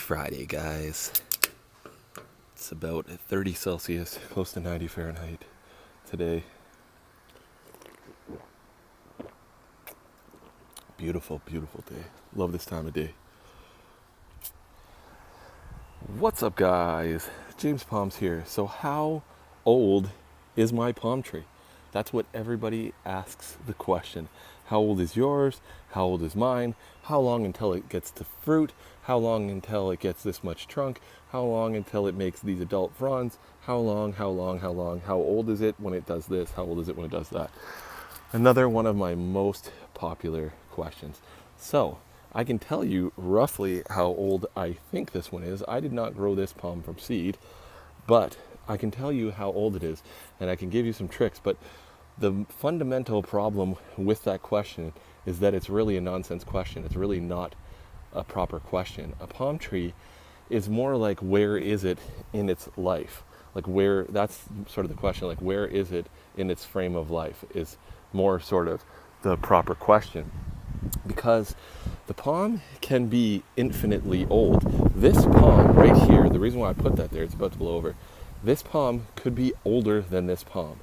Friday, guys. It's about 30 Celsius, close to 90 Fahrenheit today. Beautiful, beautiful day. Love this time of day. What's up, guys? James Palms here. So how old is my palm tree? That's what everybody asks the question. How old is yours? How old is mine? How long until it gets to fruit? How long until it gets this much trunk? How long until it makes these adult fronds? How long? How old is it when it does this? How old is it when it does that? Another one of my most popular questions. So, I can tell you roughly how old I think this one is. I did not grow this palm from seed, but I can tell you how old it is, and I can give you some tricks, but the fundamental problem with that question is that it's really a nonsense question. It's really not a proper question. A palm tree is more like, where is it in its life? Like, where, that's sort of the question, like, where is it in its frame of life is more sort of the proper question. Because the palm can be infinitely old. This palm right here, the reason why I put that there, it's about to blow over, this palm could be older than this palm.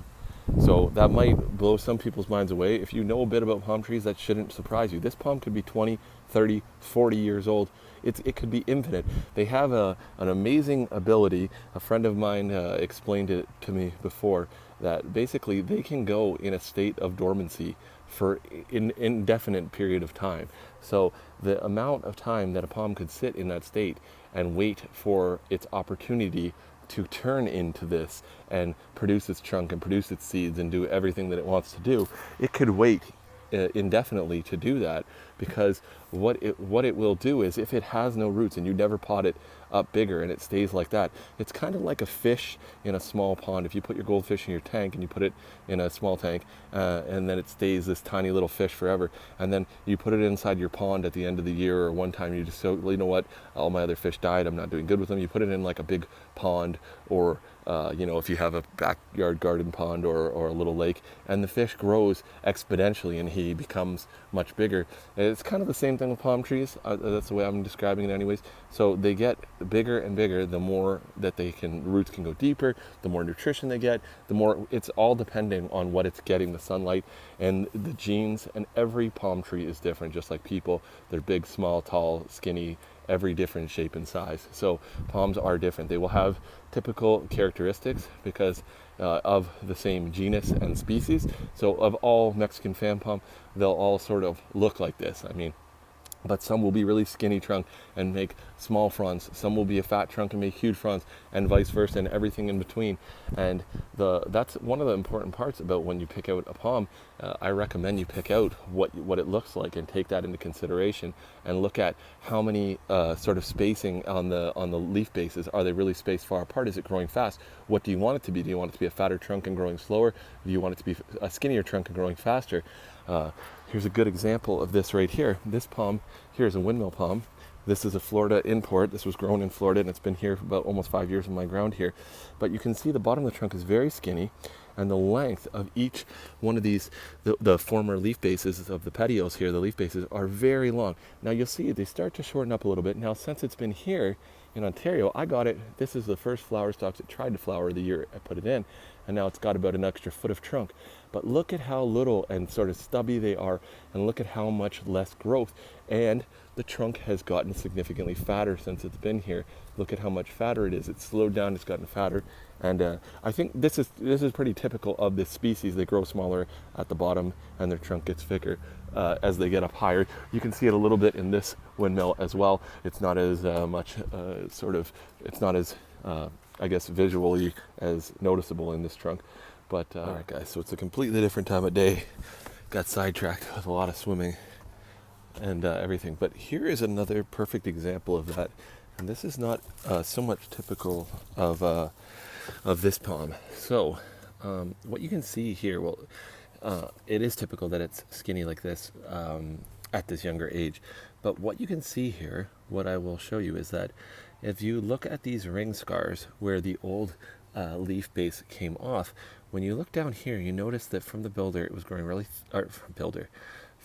So that might blow some people's minds away. If you know a bit about palm trees, that shouldn't surprise you. This palm could be 20, 30, 40 years old. It could be infinite. They have an amazing ability. A friend of mine explained it to me before, that basically they can go in a state of dormancy for an indefinite period of time. So the amount of time that a palm could sit in that state and wait for its opportunity to turn into this and produce its trunk and produce its seeds and do everything that it wants to do, it could wait indefinitely to do that, because what it will do is, if it has no roots and you never pot it up bigger and it stays like that, it's kind of like a fish in a small pond. If you put your goldfish in your tank and you put it in a small tank and then it stays this tiny little fish forever, and then you put it inside your pond at the end of the year, or one time you just say, well, you know what, all my other fish died, I'm not doing good with them. You put it in like a big pond, or if you have a backyard garden pond or a little lake, and the fish grows exponentially and he becomes much bigger. It's kind of the same thing with palm trees. That's the way I'm describing it anyways. So they get bigger and bigger the more that roots can go deeper, the more nutrition they get, the more, it's all depending on what it's getting, the sunlight and the genes. And every palm tree is different, just like people. They're big, small, tall, skinny, every different shape and size. So palms are different. They will have typical characteristics because of the same genus and species. So of all Mexican fan palm, they'll all sort of look like this. But some will be really skinny trunk and make small fronds. Some will be a fat trunk and make huge fronds, and vice versa, and everything in between. And that's one of the important parts about when you pick out a palm. I recommend you pick out what it looks like and take that into consideration, and look at how many sort of spacing on the leaf bases. Are they really spaced far apart? Is it growing fast? What do you want it to be? Do you want it to be a fatter trunk and growing slower? Do you want it to be a skinnier trunk and growing faster? Here's a good example of this right here. This palm here is a windmill palm. This is a Florida import. This was grown in Florida, and it's been here for about almost 5 years in my ground here. But you can see the bottom of the trunk is very skinny, and the length of each one of these, the former leaf bases of the petioles here, the leaf bases, are very long. Now you'll see they start to shorten up a little bit. Now, since it's been here in Ontario, I got it. This is the first flower stalks it tried to flower the year I put it in, and now it's got about an extra foot of trunk. But look at how little and sort of stubby they are, and look at how much less growth. And the trunk has gotten significantly fatter since it's been here. Look at how much fatter it is. It's slowed down, it's gotten fatter. And I think this is pretty typical of this species. They grow smaller at the bottom and their trunk gets thicker as they get up higher. You can see it a little bit in this windmill as well. It's not as it's not as I guess visually as noticeable in this trunk. But all right, guys, so it's a completely different time of day. Got sidetracked with a lot of swimming and everything. But here is another perfect example of that. And this is not so much typical of this palm. So what you can see here, it is typical that it's skinny like this at this younger age. But what you can see here, what I will show you, is that if you look at these ring scars where the old leaf base came off, when you look down here, you notice that from the builder, it was growing really,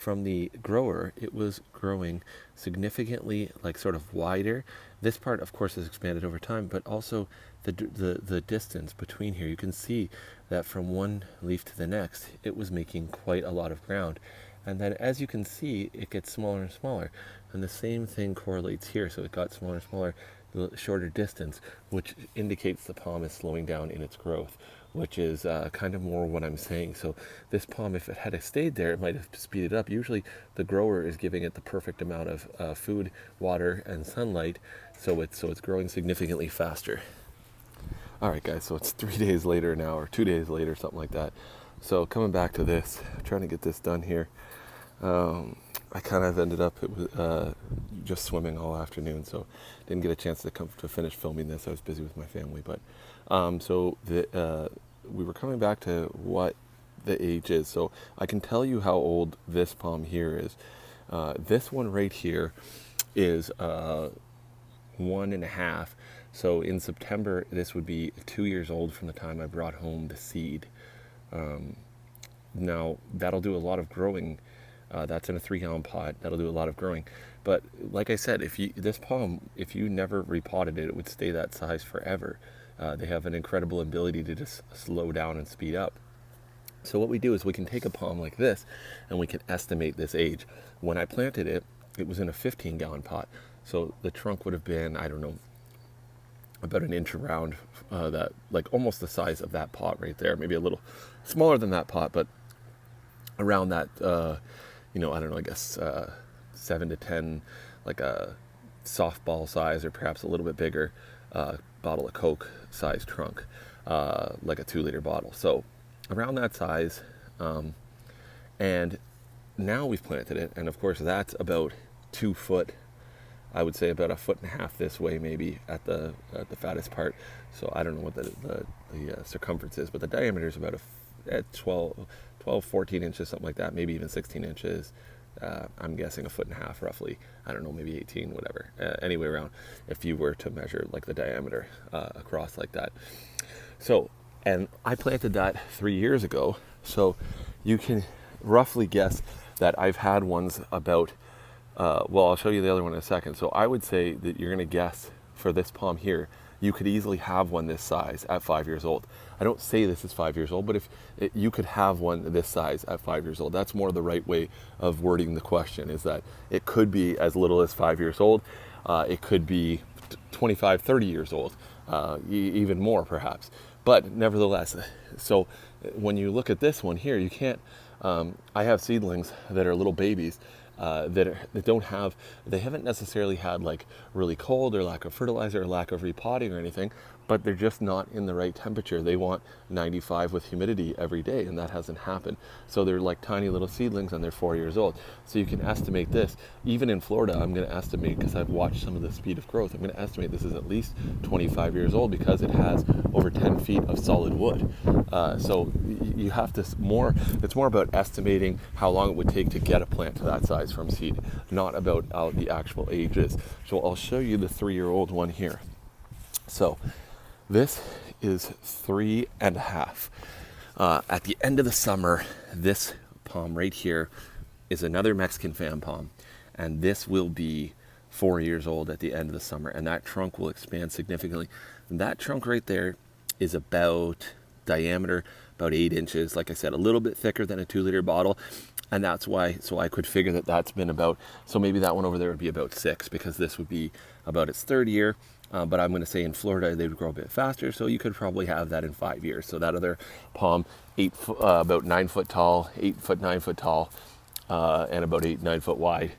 from the grower, it was growing significantly, like sort of wider. This part, of course, has expanded over time, but also the distance between here, you can see that from one leaf to the next, it was making quite a lot of ground. And then as you can see, it gets smaller and smaller. And the same thing correlates here. So it got smaller and smaller, the shorter distance, which indicates the palm is slowing down in its growth, which is kind of more what I'm saying. So this palm, if it had stayed there, it might have speeded up. Usually the grower is giving it the perfect amount of food, water, and sunlight, so it's growing significantly faster. All right, guys, so it's 3 days later now, or 2 days later, something like that. So coming back to this, trying to get this done here. I kind of ended up just swimming all afternoon, so didn't get a chance to finish filming this. I was busy with my family, but we were coming back to what the age is. So I can tell you how old this palm here is. This one right here is 1.5. So in September, this would be 2 years old from the time I brought home the seed. Now that'll do a lot of growing. That's in a 3-gallon pot. That'll do a lot of growing. But like I said, if you never repotted it, it would stay that size forever. They have an incredible ability to just slow down and speed up. So what we do is we can take a palm like this and we can estimate this age. When I planted it, it was in a 15-gallon pot. So the trunk would have been, I don't know, about an inch around, that, like almost the size of that pot right there. Maybe a little smaller than that pot, but around that, I don't know, I guess 7 to 10, like a softball size, or perhaps a little bit bigger, bottle of Coke size trunk, like a 2-liter bottle. So around that size, and now we've planted it, and of course that's about 2 foot. I would say about 1.5 foot this way, maybe at the fattest part. So I don't know what the circumference is, but the diameter is about at 12, 14 inches, something like that, maybe even 16 inches. I'm guessing 1.5 foot roughly. I don't know, maybe 18, whatever. Anyway, around, if you were to measure like the diameter across like that. So, and I planted that 3 years ago. So you can roughly guess that I've had ones about, I'll show you the other one in a second. So I would say that you're going to guess for this palm here, you could easily have one this size at 5 years old. I don't say this is 5 years old, but you could have one this size at 5 years old. That's more the right way of wording the question, is that it could be as little as 5 years old. It could be 25, 30 years old, even more perhaps. But nevertheless, so when you look at this one here, you can't, I have seedlings that are little babies, that haven't necessarily had like really cold or lack of fertilizer or lack of repotting or anything, but they're just not in the right temperature. They want 95 with humidity every day, and that hasn't happened. So they're like tiny little seedlings, and they're 4 years old. So you can estimate this. Even in Florida, I'm going to estimate, because I've watched some of the speed of growth, I'm going to estimate this is at least 25 years old, because it has over 10 feet of solid wood. So you have to it's more about estimating how long it would take to get a plant to that size from seed, not about the actual ages. So I'll show you the 3-year-old one here. So this is 3.5. At the end of the summer, this palm right here is another Mexican fan palm, and this will be 4 years old at the end of the summer, and that trunk will expand significantly. And that trunk right there is about diameter, about 8 inches. Like I said, a little bit thicker than a 2-liter bottle. And that's why, so I could figure that that's been about, so maybe that one over there would be about 6, because this would be about its 3rd year. But I'm going to say in Florida, they would grow a bit faster. So you could probably have that in 5 years. So that other palm, about 9 foot tall, 9 foot tall, and about 9 foot wide,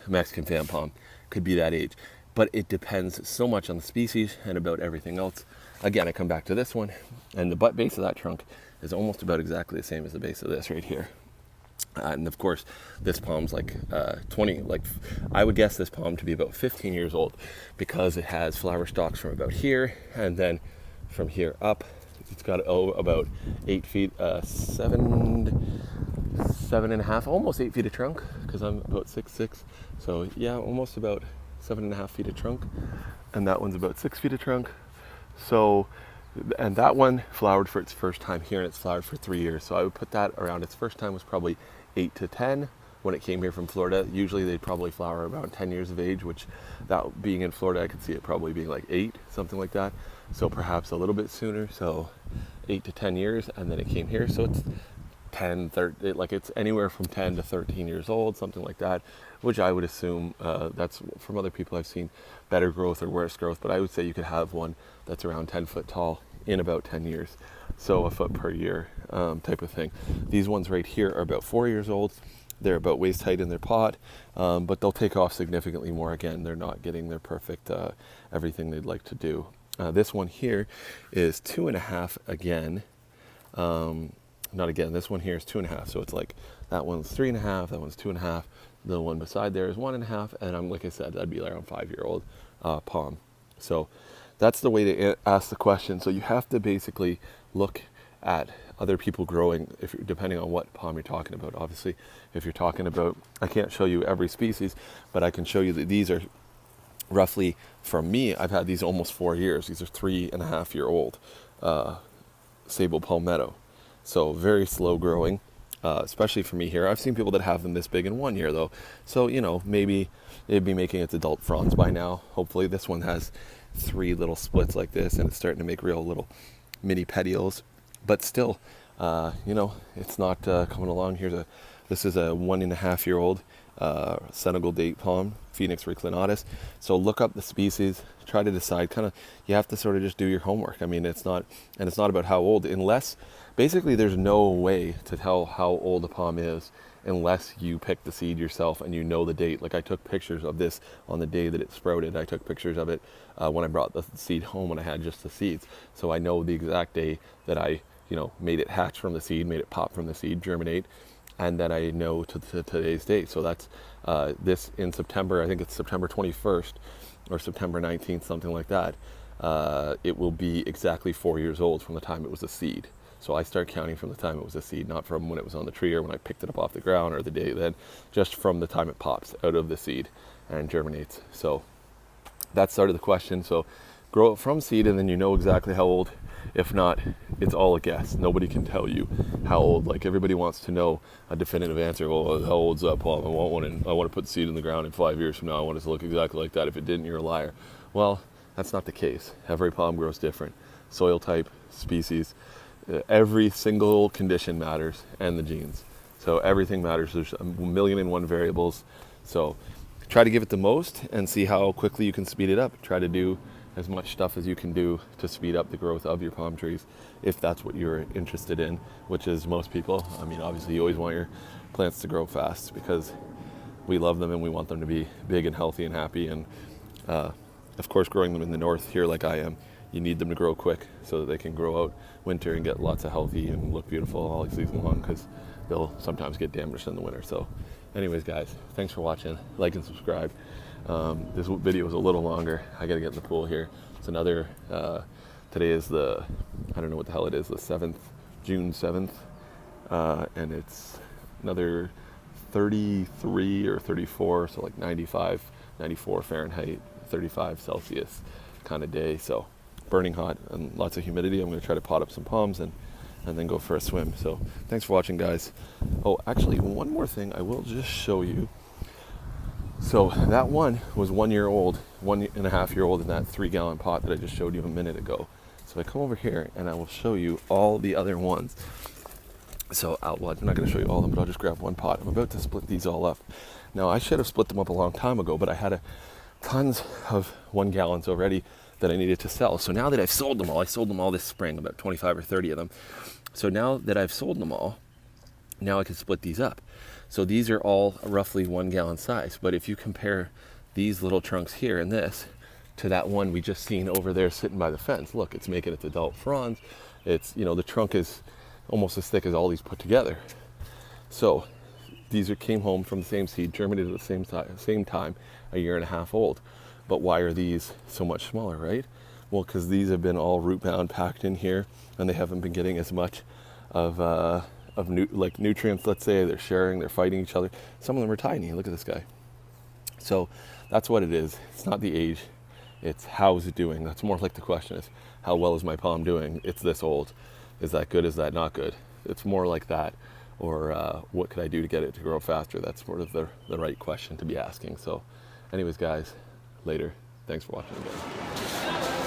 Mexican fan palm could be that age. But it depends so much on the species and about everything else. Again, I come back to this one, and the butt base of that trunk is almost about exactly the same as the base of this right here. And of course, this palm's like 20, like I would guess this palm to be about 15 years old, because it has flower stalks from about here, and then from here up, it's got about 8 feet, 7.5, almost 8 feet of trunk, because I'm about 6'6". So yeah, almost about 7.5 feet of trunk, and that one's about 6 feet of trunk. So, and that one flowered for its first time here, and it's flowered for 3 years. So I would put that around, its first time was probably 8 to 10 when it came here from Florida. Usually they'd probably flower around 10 years of age, which that being in Florida, I could see it probably being like 8, something like that. So perhaps a little bit sooner. So 8 to 10 years, and then it came here. So it's 10, 30, like it's anywhere from 10 to 13 years old, something like that, which I would assume that's from other people I've seen better growth or worse growth, but I would say you could have one that's around 10 foot tall in about 10 years. So a foot per year type of thing. These ones right here are about 4 years old. They're about waist height in their pot, but they'll take off significantly more. Again, they're not getting their perfect everything they'd like to do. This one here is 2.5 again. Not again, this one here is 2.5. So it's like that one's 3.5, that one's 2.5. The one beside there is 1.5. And I'm, like I said, that'd be around 5-year-old palm. So that's the way to ask the question. So you have to basically look at other people growing, if you're, depending on what palm you're talking about. Obviously, if you're talking about, I can't show you every species, but I can show you that these are roughly, from me, I've had these almost 4 years. These are 3.5-year-old sable palmetto. So very slow growing, especially for me here. I've seen people that have them this big in 1 year though. So, you know, maybe it'd be making its adult fronds by now. Hopefully this one has 3 little splits like this, and it's starting to make real little mini petioles. But still, you know, it's not coming along. This is a 1.5-year-old Senegal date palm, Phoenix reclinatus. So look up the species, try to decide. Kind of, you have to sort of just do your homework. I mean, it's not about how old, unless basically there's no way to tell how old a palm is unless you pick the seed yourself and you know the date. Like I took pictures of this on the day that it sprouted. I took pictures of it when I brought the seed home when I had just the seeds. So I know the exact day that I, you know, made it hatch from the seed, made it pop from the seed, germinate, and then I know to today's date. So that's this in September. I think it's September 21st or September 19th, something like that. It will be exactly 4 years old from the time it was a seed. So I start counting from the time it was a seed, not from when it was on the tree or when I picked it up off the ground or the day then, just from the time it pops out of the seed and germinates. So that started the question. So grow it from seed, and then you know exactly how old. If not, it's all a guess. Nobody can tell you how old. Like everybody wants to know a definitive answer. Well, how old's that palm? I want to put seed in the ground in 5 years from now. I want it to look exactly like that. If it didn't, you're a liar. Well, that's not the case. Every palm grows different. Soil type, species, every single condition matters, and the genes. So everything matters. There's 1,000,001 variables. So try to give it the most and see how quickly you can speed it up. Try to do as much stuff as you can do to speed up the growth of your palm trees, if that's what you're interested in, which is most people. I mean, obviously you always want your plants to grow fast because we love them and we want them to be big and healthy and happy. And of course, growing them in the north here like I am, you need them to grow quick so that they can grow out winter and get lots of healthy and look beautiful all season long, because they'll sometimes get damaged in the winter. So anyways, guys, thanks for watching. Like and subscribe. This video is a little longer. I gotta get in the pool here. It's another, today is the, I don't know what the hell it is, the 7th, June 7th. And it's another 33 or 34, so like 95, 94 Fahrenheit, 35 Celsius kind of day. So burning hot and lots of humidity. I'm gonna try to pot up some palms and then go for a swim. So thanks for watching, guys. Oh, actually, one more thing I will just show you. So that one was 1 year old, 1.5-year-old in that 3-gallon pot that I just showed you a minute ago. So I come over here and I will show you all the other ones. So well, I'm not going to show you all of them, but I'll just grab one pot. I'm about to split these all up. Now I should have split them up a long time ago, but I had tons of 1 gallons already that I needed to sell. So now that I've sold them all, I sold them all this spring, about 25 or 30 of them. So now that I've sold them all, now I can split these up. So these are all roughly 1 gallon size. But if you compare these little trunks here and this to that one we just seen over there sitting by the fence, look, it's making its adult fronds. It's, you know, the trunk is almost as thick as all these put together. So these came home from the same seed, germinated at the same time, 1.5 years old. But why are these so much smaller, right? Well, because these have been all root bound, packed in here, and they haven't been getting as much of nutrients. Let's say they're sharing, they're fighting each other. Some of them are tiny. Look at this guy. So that's what it is. It's not the age, it's how is it doing. That's more like the question is, how well is my palm doing? It's this old. Is that good? Is that not good? It's more like that. or what could I do to get it to grow faster? That's sort of the right question to be asking. So anyways, guys, later. Thanks for watching again.